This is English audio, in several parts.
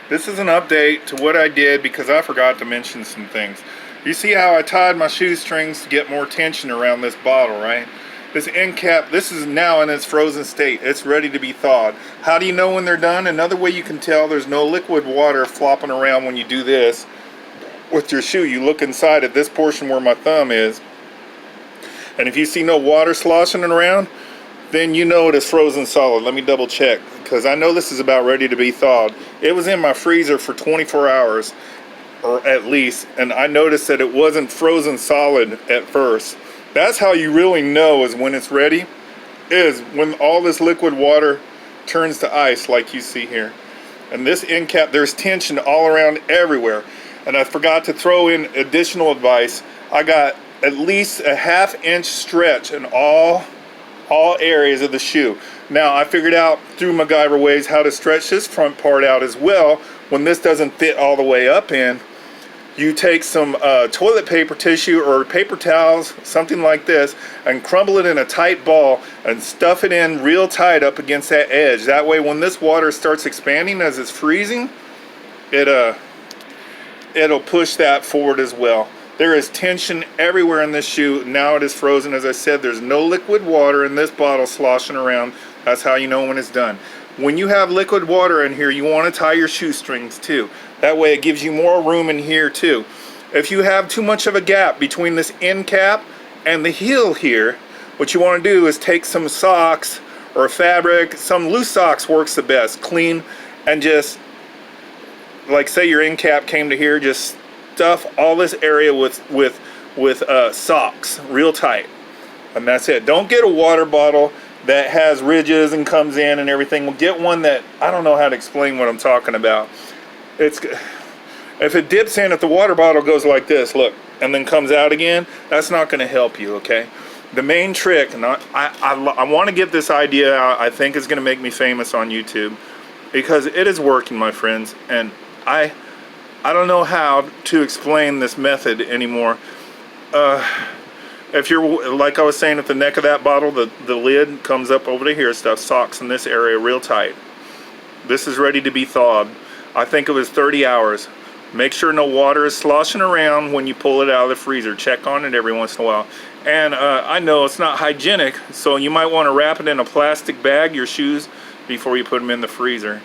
This is an update to what I did because I forgot to mention some things. You see how I tied my shoestrings to get more tension around this bottle, right? This end cap, this is now in its frozen state. It's ready to be thawed. How do you know when they're done? Another way you can tell, there's no liquid water flopping around when you do this with your shoe. You look inside at this portion where my thumb is, and if you see no water sloshing around, then you know it is frozen solid. Let me double check, because I know this is about ready to be thawed. It was in my freezer for 24 hours, or at least, and I noticed that it wasn't frozen solid at first. That's how you really know is when it's ready, is when all this liquid water turns to ice like you see here. And this end cap, there's tension all around everywhere. And I forgot to throw in additional advice. I got at least a ½ inch stretch in all areas of the shoe. Now I figured out through MacGyver ways how to stretch this front part out as well. When this doesn't fit all the way up in, you take some toilet paper tissue or paper towels, something like this, and crumble it in a tight ball and stuff it in real tight up against that edge. That way when this water starts expanding as it's freezing, it'll push that forward as well. There is tension everywhere in this shoe. Now it is frozen. As I said, there's no liquid water in this bottle sloshing around. That's how you know when it's done. When you have liquid water in here, you want to tie your shoestrings too. That way it gives you more room in here too. If you have too much of a gap between this end cap and the heel here, what you want to do is take some socks or fabric. Some loose socks works the best. Clean, and just, like say your end cap came to here, just stuff all this area with socks real tight, and that's it. Don't get a water bottle that has ridges and comes in and everything. Get one that, I don't know how to explain what I'm talking about. If it dips in, if the water bottle goes like this, look, and then comes out again, that's not going to help you, okay? The main trick, and I want to get this idea out, I think is going to make me famous on YouTube, because it is working, my friends, and I don't know how to explain this method anymore. If you're, like I was saying, at the neck of that bottle, the lid comes up over to here, stuff socks in this area real tight. This is ready to be thawed. I think it was 30 hours. Make sure no water is sloshing around when you pull it out of the freezer. Check on it every once in a while. And I know it's not hygienic, so you might want to wrap it in a plastic bag, your shoes, before you put them in the freezer.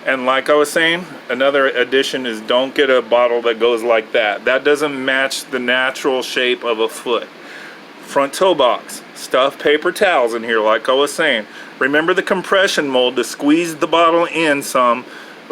And like I was saying, another addition is don't get a bottle that goes like that. That doesn't match the natural shape of a foot. Front toe box, stuff paper towels in here like I was saying. Remember the compression mold to squeeze the bottle in some.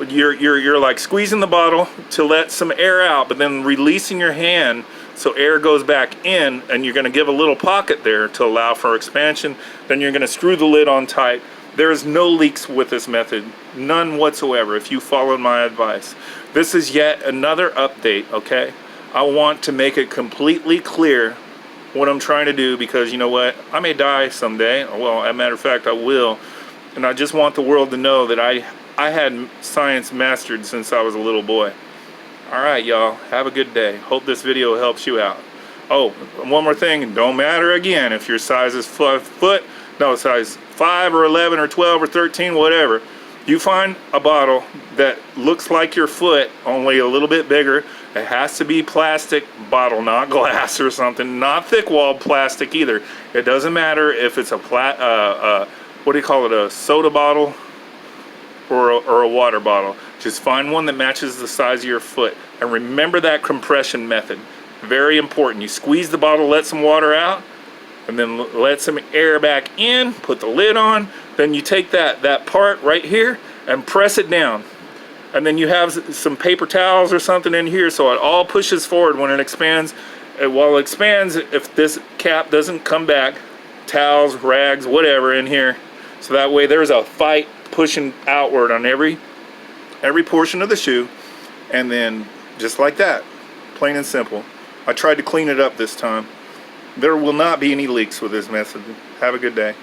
You're like squeezing the bottle to let some air out, but then releasing your hand so air goes back in, and you're going to give a little pocket there to allow for expansion. Then you're going to screw the lid on tight. There's no leaks with this method, none whatsoever, if you followed my advice. This is yet another update, okay? I want to make it completely clear what I'm trying to do, because you know what? I may die someday. Well, as a matter of fact, I will. And I just want the world to know that I had science mastered since I was a little boy. All right, y'all. Have a good day. Hope this video helps you out. Oh, one more thing. Don't matter again if your size is size 5 or 11 or 12 or 13, whatever. You find a bottle that looks like your foot, only a little bit bigger. It has to be plastic bottle, not glass or something. Not thick-walled plastic either. It doesn't matter if it's a what do you call it, a soda bottle or a water bottle. Just find one that matches the size of your foot. And remember that compression method. Very important. You squeeze the bottle, let some water out, and then let some air back in, put the lid on. Then you take that part right here and press it down. And then you have some paper towels or something in here so it all pushes forward when it expands. And while it expands, if this cap doesn't come back, towels, rags, whatever in here. So that way there's a fight pushing outward on every portion of the shoe. And then just like that, plain and simple. I tried to clean it up this time. There will not be any leaks with this method. Have a good day.